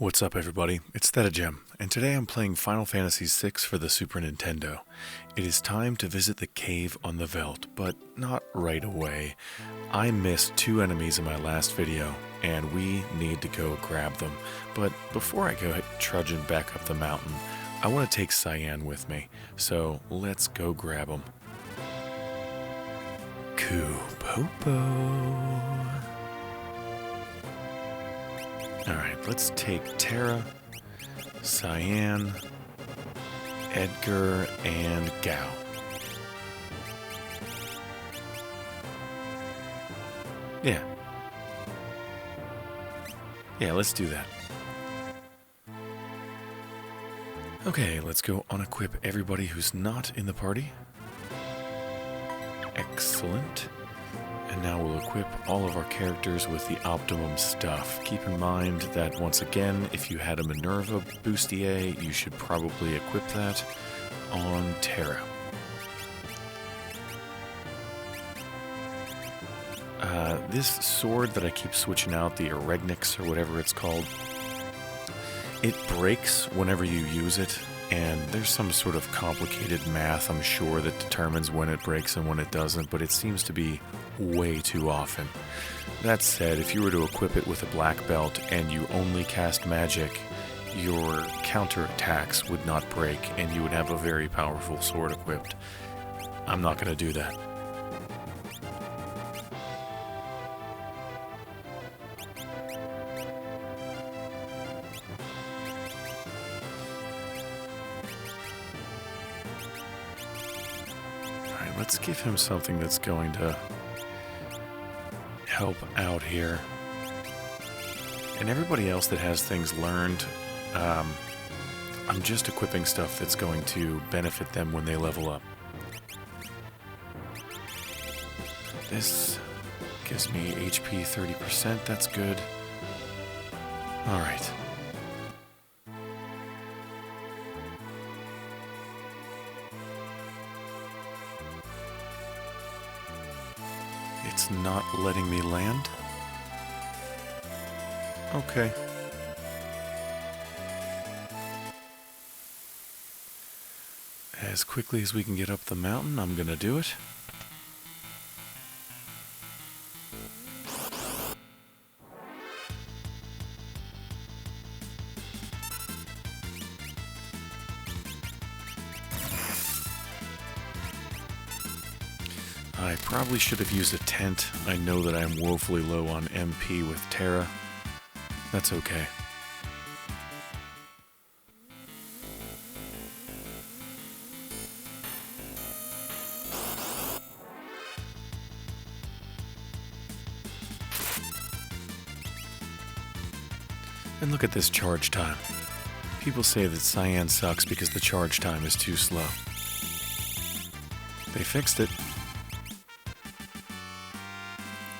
What's up, everybody? It's Thedagem, and today I'm playing Final Fantasy VI for the Super Nintendo. It is time to visit the cave on the Veldt, but not right away. I missed 2 enemies in my last video, and we need to go grab them. But before I go trudging back up the mountain, I want to take Cyan with me, so let's go grab him. Kupopo. Alright, let's take Terra, Cyan, Edgar, and Gao. Yeah, let's do that. Okay, let's go unequip everybody who's not in the party. Excellent. And now we'll equip all of our characters with the optimum stuff. Keep in mind that, once again, if you had a Minerva bustier, you should probably equip that on Terra. This sword that I keep switching out, the Eregnix or whatever it's called, it breaks whenever you use it, and there's some sort of complicated math, I'm sure, that determines when it breaks and when it doesn't, but it seems to be way too often. That said, if you were to equip it with a black belt and you only cast magic, your counterattacks would not break and you would have a very powerful sword equipped. I'm not going to do that. Alright, let's give him something that's going to help out here. And everybody else that has things learned, I'm just equipping stuff that's going to benefit them when they level up. This gives me HP 30%, that's good. Alright. It's not letting me land? Okay. As quickly as we can get up the mountain, I'm gonna do it. I probably should have used a tent. I know that I am woefully low on MP with Terra. That's okay. And look at this charge time. People say that Cyan sucks because the charge time is too slow. They fixed it.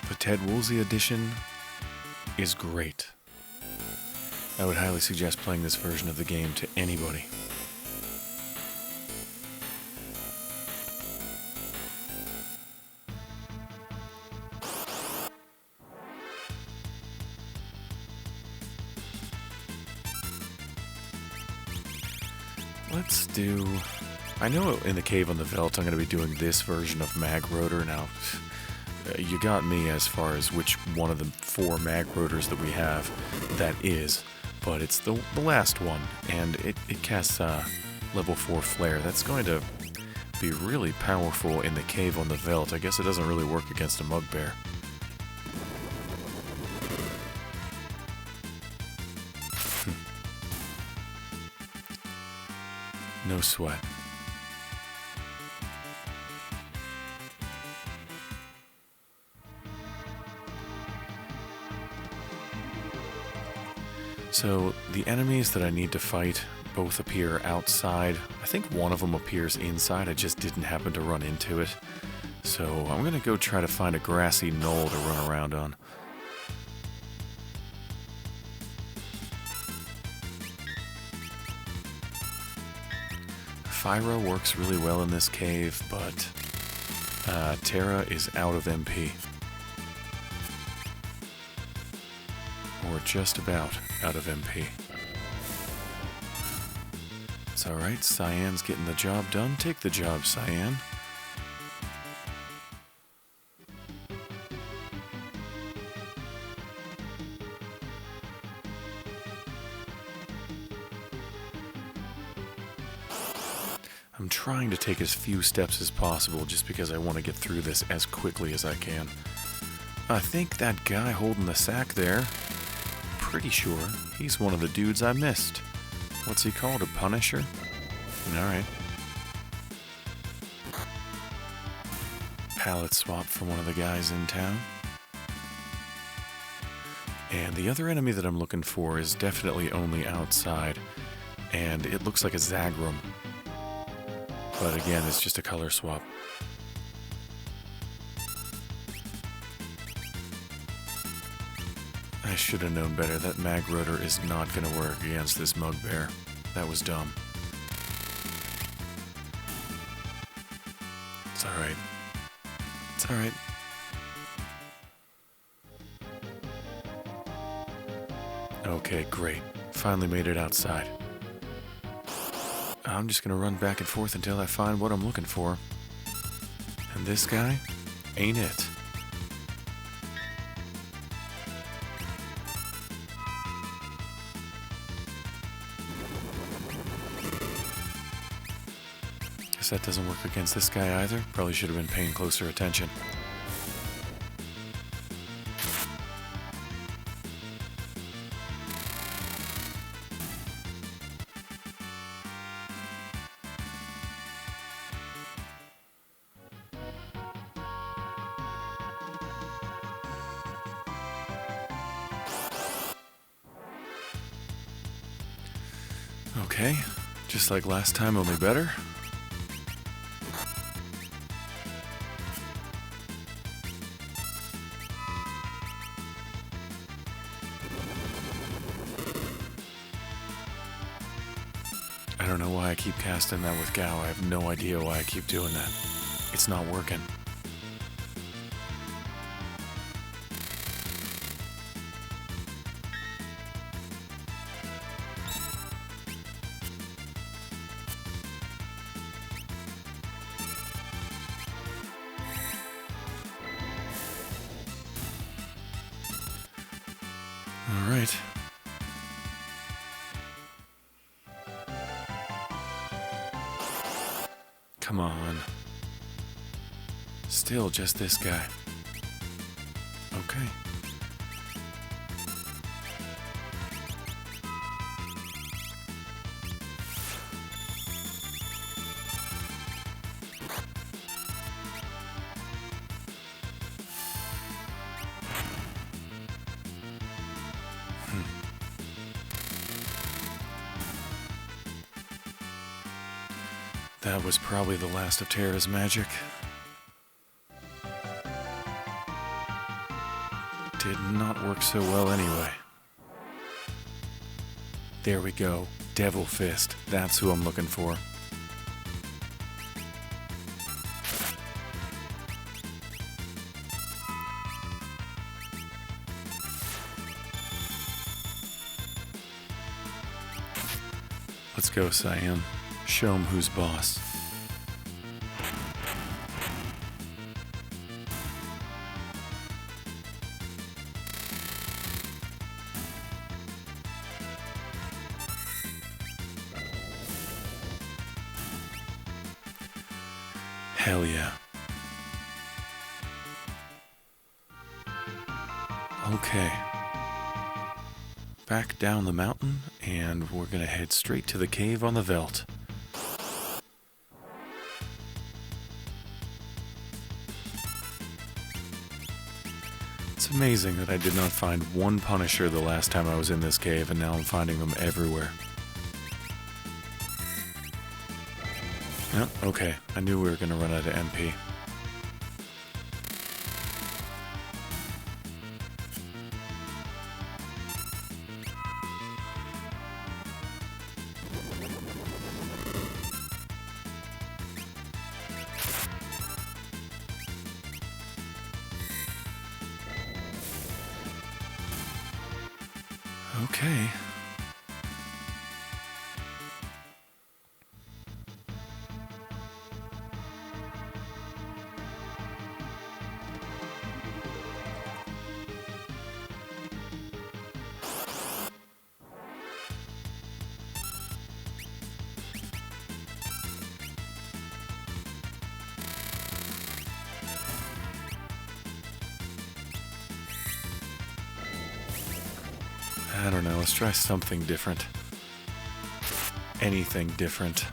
The Ted Woolsey Edition is great. I would highly suggest playing this version of the game to anybody. Let's do... I know in the cave on the Veldt I'm going to be doing this version of Mag Rotor. Now, you got me as far as which one of the 4 Mag Rotors that we have that is, but it's the last one, and it casts level 4 Flare. That's going to be really powerful in the cave on the Veldt. I guess it doesn't really work against a Mugbear. No sweat. So, the enemies that I need to fight both appear outside. I think one of them appears inside, I just didn't happen to run into it. So, I'm gonna go try to find a grassy knoll to run around on. Fyra works really well in this cave, but Terra is out of MP. Or just about out of MP. That's alright. Cyan's getting the job done. Take the job, Cyan. I'm trying to take as few steps as possible just because I want to get through this as quickly as I can. I think that guy holding the sack there, pretty sure he's one of the dudes I missed. What's he called? A Punisher? Alright. Palette swap for one of the guys in town. And the other enemy that I'm looking for is definitely only outside. And it looks like a Zagrum. But again, it's just a color swap. I should have known better. That mag rotor is not going to work against this Mugbear. That was dumb. It's alright. It's alright. Okay, great. Finally made it outside. I'm just gonna run back and forth until I find what I'm looking for. And this guy ain't it. Guess that doesn't work against this guy either. Probably should have been paying closer attention. Okay, just like last time, only better. I don't know why I keep casting that with Gao. I have no idea why I keep doing that. It's not working. All right. Come on. Still just this guy. Okay. That was probably the last of Terra's magic. Did not work so well anyway. There we go. Devil Fist. That's who I'm looking for. Let's go, Cyan. Show him who's boss. Hell yeah. Okay. Back down the mountain, and we're gonna head straight to the cave on the Veldt. It's amazing that I did not find one Punisher the last time I was in this cave, and now I'm finding them everywhere. Oh, okay. I knew we were going to run out of MP. Okay. I don't know, let's try something different. Anything different.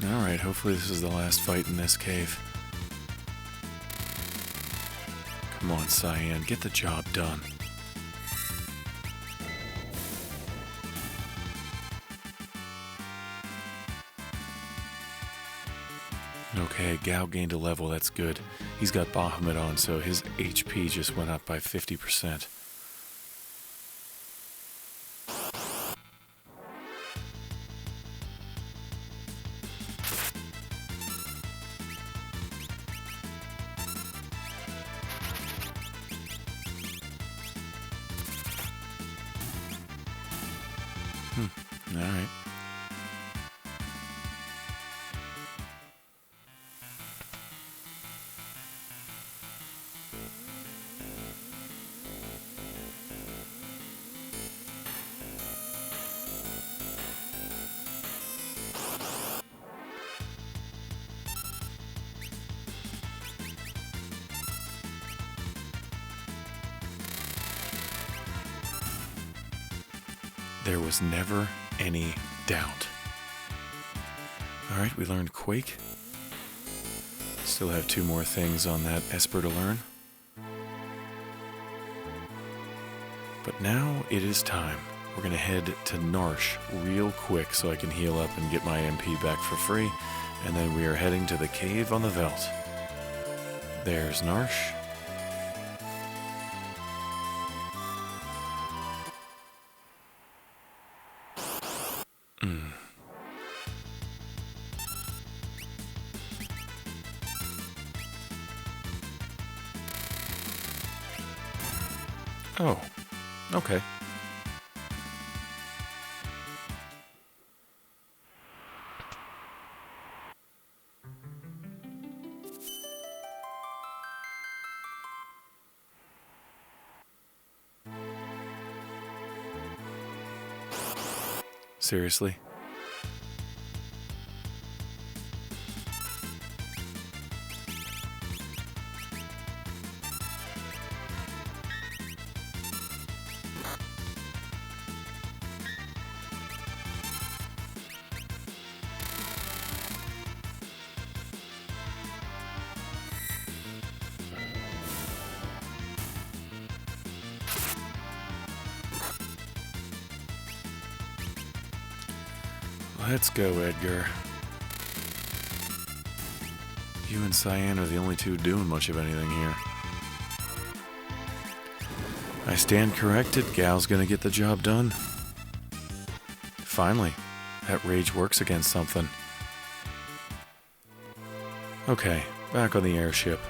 Alright, hopefully this is the last fight in this cave. Come on, Cyan, get the job done. Okay, Gao gained a level, that's good. He's got Bahamut on, so his HP just went up by 50%. Alright. There was never any doubt. Alright, we learned Quake. Still have 2 more things on that Esper to learn. But now it is time. We're going to head to Narsh real quick so I can heal up and get my MP back for free. And then we are heading to the cave on the Veldt. There's Narsh. Oh, okay. Seriously? Let's go, Edgar. You and Cyan are the only 2 doing much of anything here. I stand corrected. Gal's gonna get the job done. Finally, that rage works against something. Okay, back on the airship.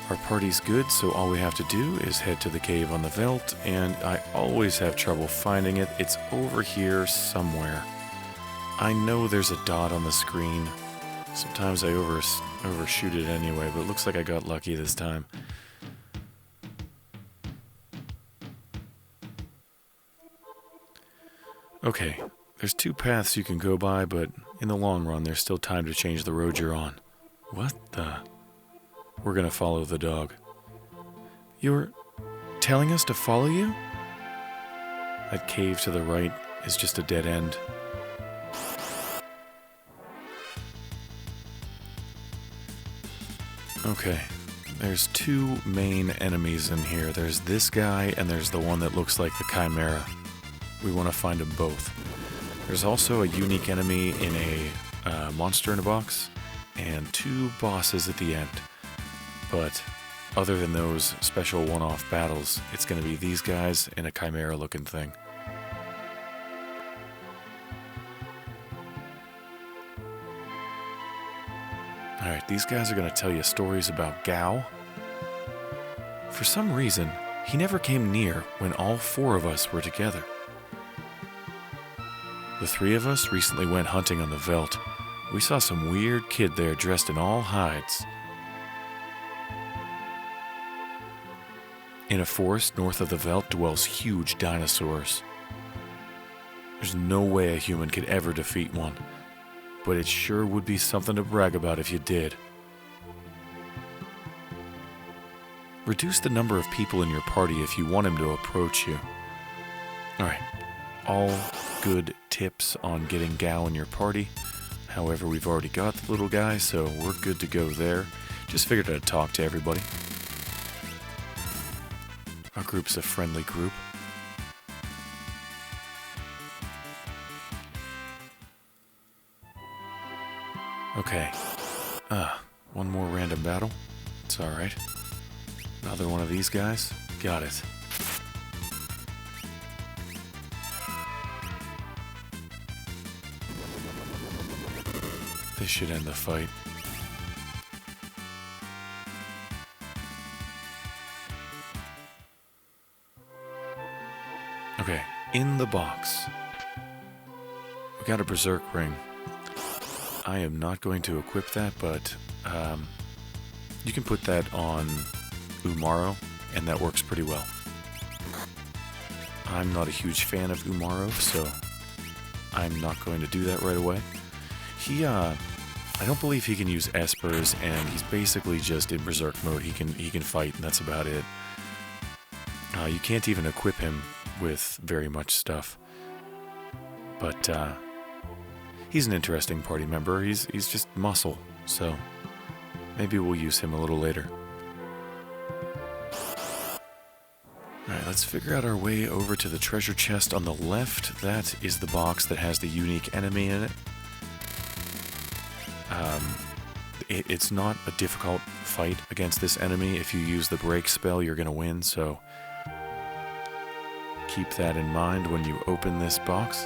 Our party's good, so all we have to do is head to the cave on the Veldt, and I always have trouble finding it. It's over here somewhere. I know there's a dot on the screen. Sometimes I overshoot it anyway, but it looks like I got lucky this time. Okay, there's 2 paths you can go by, but in the long run, there's still time to change the road you're on. What the... We're gonna follow the dog. You're telling us to follow you? That cave to the right is just a dead end. Okay, there's 2 main enemies in here. There's this guy and there's the one that looks like the Chimera. We want to find them both. There's also a unique enemy in a monster in a box and 2 bosses at the end. But other than those special one-off battles, it's going to be these guys and a Chimera-looking thing. Alright, these guys are going to tell you stories about Gao. For some reason, He never came near when all 4 of us were together. The 3 of us recently went hunting on the Veldt. We saw some weird kid there dressed in all hides. In a forest north of the Veldt dwells huge dinosaurs. There's no way a human could ever defeat one, but it sure would be something to brag about if you did. Reduce the number of people in your party if you want him to approach you. Alright, all good tips on getting Gao in your party. However, we've already got the little guy, so we're good to go there. Just figured I'd talk to everybody. Our group's a friendly group. Okay. One more random battle. It's alright. Another one of these guys. Got it. This should end the fight. Okay, in the box. We got a berserk ring. I am not going to equip that, but you can put that on Umaro, and that works pretty well. I'm not a huge fan of Umaro, so I'm not going to do that right away. I don't believe he can use espers, and he's basically just in berserk mode. He can fight, and that's about it. You can't even equip him with very much stuff. But he's an interesting party member. He's just muscle, so maybe we'll use him a little later. Alright, let's figure out our way over to the treasure chest on the left. That is the box that has the unique enemy in it. It's not a difficult fight against this enemy. If you use the break spell, you're going to win, so keep that in mind when you open this box.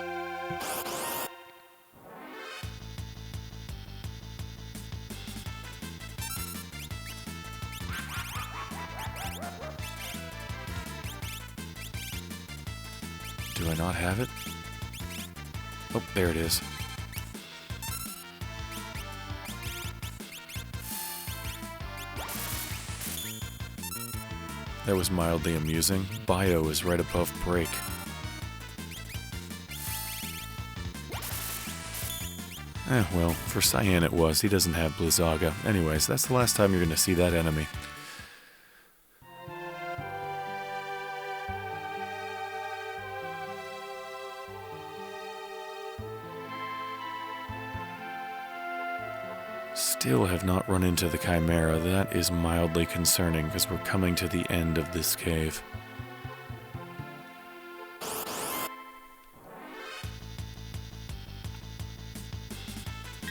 Do I not have it? Oh, there it is. That was mildly amusing. Bio is right above break. Well, for Cyan it was. He doesn't have Blizzaga. Anyways, that's the last time you're going to see that enemy. Still have not run into the Chimera. That is mildly concerning because we're coming to the end of this cave.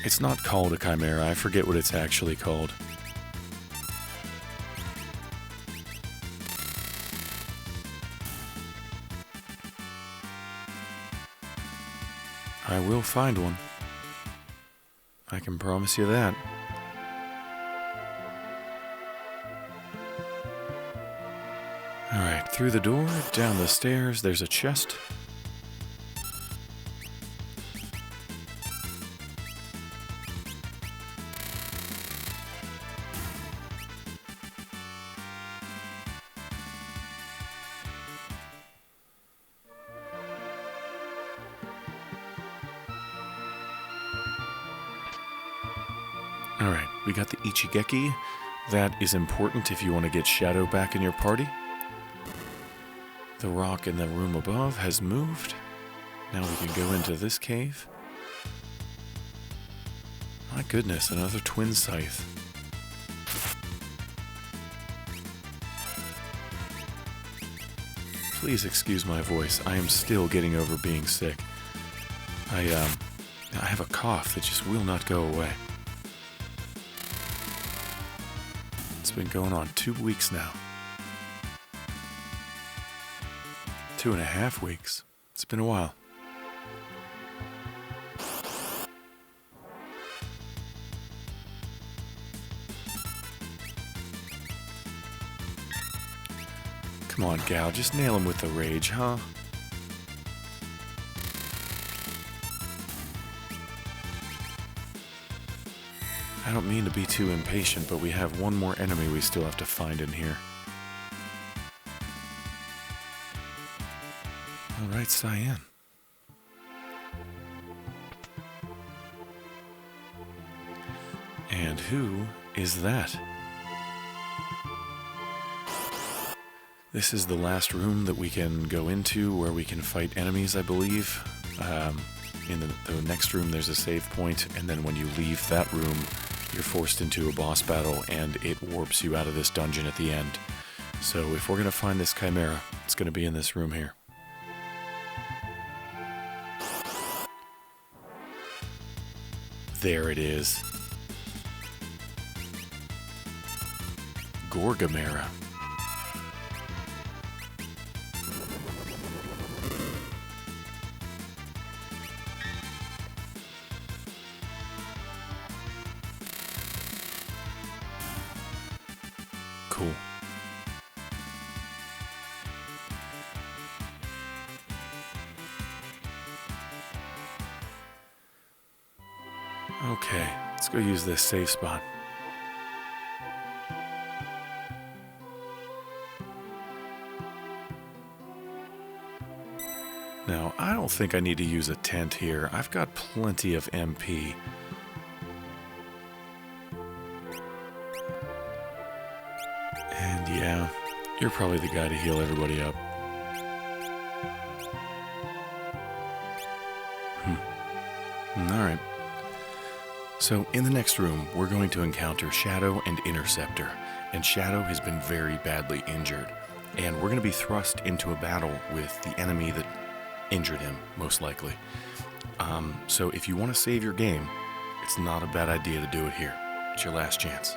It's not called a Chimera. I forget what it's actually called. I will find one. I can promise you that. Alright, through the door, down the stairs, there's a chest. Alright, we got the Ichigeki. That is important if you want to get Shadow back in your party. The rock in the room above has moved. Now we can go into this cave. My goodness, another twin scythe. Please excuse my voice. I am still getting over being sick. I have a cough that just will not go away. It's been going on 2 weeks now. 2.5 weeks. It's been a while. Come on, on, Gao. Just nail him with the rage, huh? I don't mean to be too impatient, but we have one more enemy we still have to find in here. Alright, Cyan. And who is that? This is the last room that we can go into where we can fight enemies, I believe. In the next room there's a save point, and then when you leave that room, you're forced into a boss battle, and it warps you out of this dungeon at the end. So if we're going to find this Chimera, it's going to be in this room here. There it is. Gorgamera. Cool. Okay, let's go use this safe spot. Now, I don't think I need to use a tent here. I've got plenty of MP. And yeah, you're probably the guy to heal everybody up. Alright. So, in the next room, we're going to encounter Shadow and Interceptor. And Shadow has been very badly injured. And we're going to be thrust into a battle with the enemy that injured him, most likely. So if you want to save your game, it's not a bad idea to do it here. It's your last chance.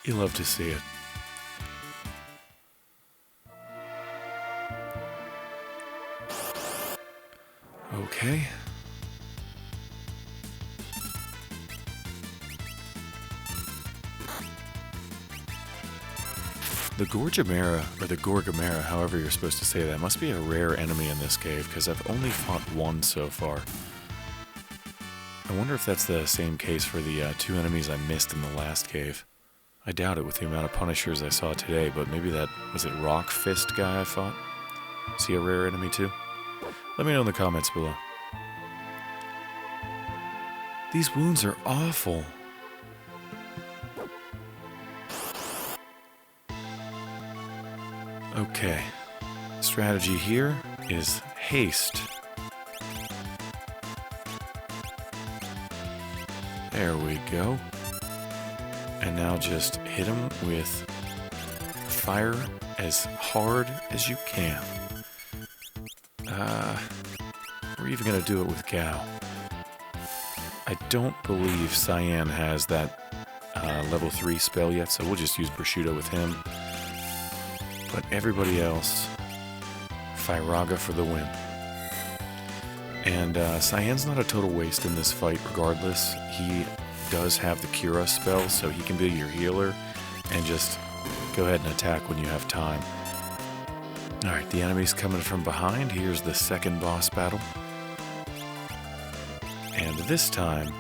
You love to see it. Okay. The Gorgamera, or the Gorgamera, however you're supposed to say that, must be a rare enemy in this cave, because I've only fought one so far. I wonder if that's the same case for the two enemies I missed in the last cave. I doubt it with the amount of Punishers I saw today, but maybe that, was it Rock Fist guy I fought? Is he a rare enemy too? Let me know in the comments below. These wounds are awful. Okay. Strategy here is haste. There we go. And now just hit him with fire as hard as you can. We're even going to do it with Gao. I don't believe Cyan has that level 3 spell yet, so we'll just use Prosciutto with him. But everybody else, Firaga for the win. And Cyan's not a total waste in this fight regardless. He does have the Cura spell, so he can be your healer and just go ahead and attack when you have time. Alright, the enemy's coming from behind. Here's the second boss battle. And this time,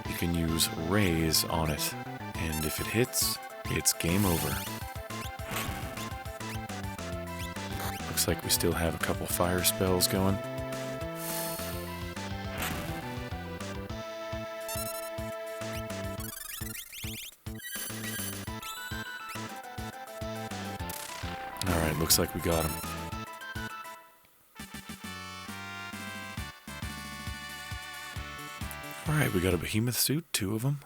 you can use Raise on it. And if it hits, it's game over. Looks like we still have a couple fire spells going. Alright, looks like we got him. Alright, we got a behemoth suit, 2 of them.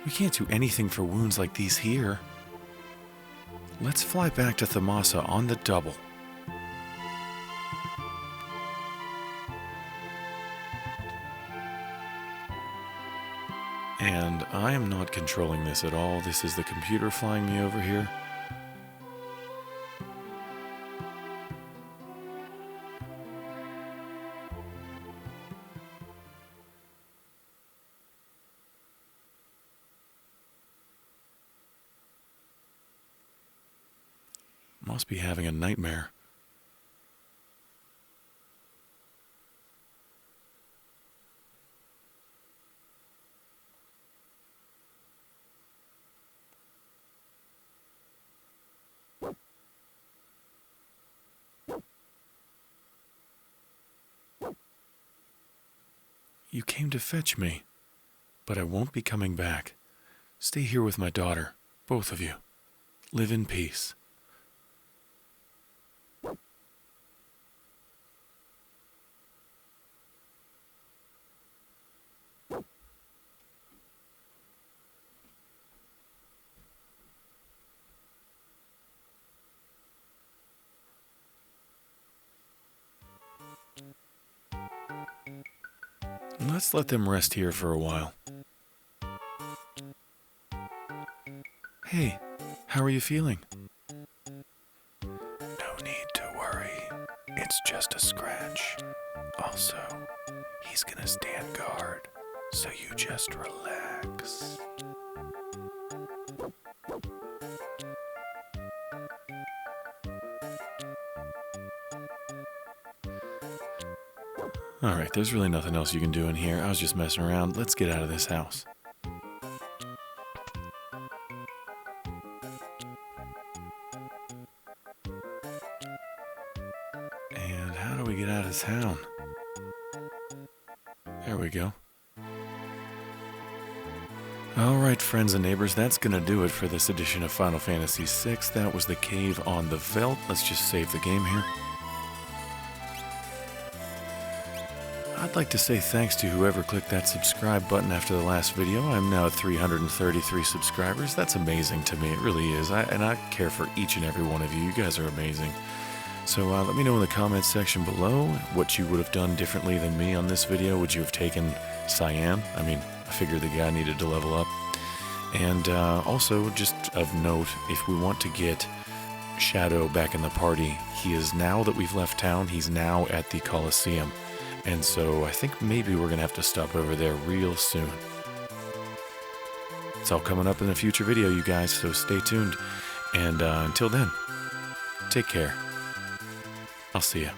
We can't do anything for wounds like these here. Let's fly back to Thamasa on the double. And I am not controlling this at all. This is the computer flying me over here. Must be having a nightmare. You came to fetch me, but I won't be coming back. Stay here with my daughter, both of you. Live in peace. Let's let them rest here for a while. Hey, how are you feeling? No need to worry. It's just a scratch. Also, he's gonna stand guard, so you just relax. Alright, there's really nothing else you can do in here. I was just messing around. Let's get out of this house. And how do we get out of town? There we go. Alright, friends and neighbors, that's gonna do it for this edition of Final Fantasy VI. That was the cave on the Veldt. Let's just save the game here. I'd like to say thanks to whoever clicked that subscribe button after the last video. I'm now at 333 subscribers. That's amazing to me. It really is. And I care for each and every one of you. You guys are amazing. So let me know in the comments section below what you would have done differently than me on this video. Would you have taken Cyan? I mean, I figured the guy needed to level up. And also, just of note, if we want to get Shadow back in the party, he is, now that we've left town, he's now at the Colosseum. And so I think maybe we're going to have to stop over there real soon. It's all coming up in a future video, you guys, so stay tuned. And until then, take care. I'll see ya.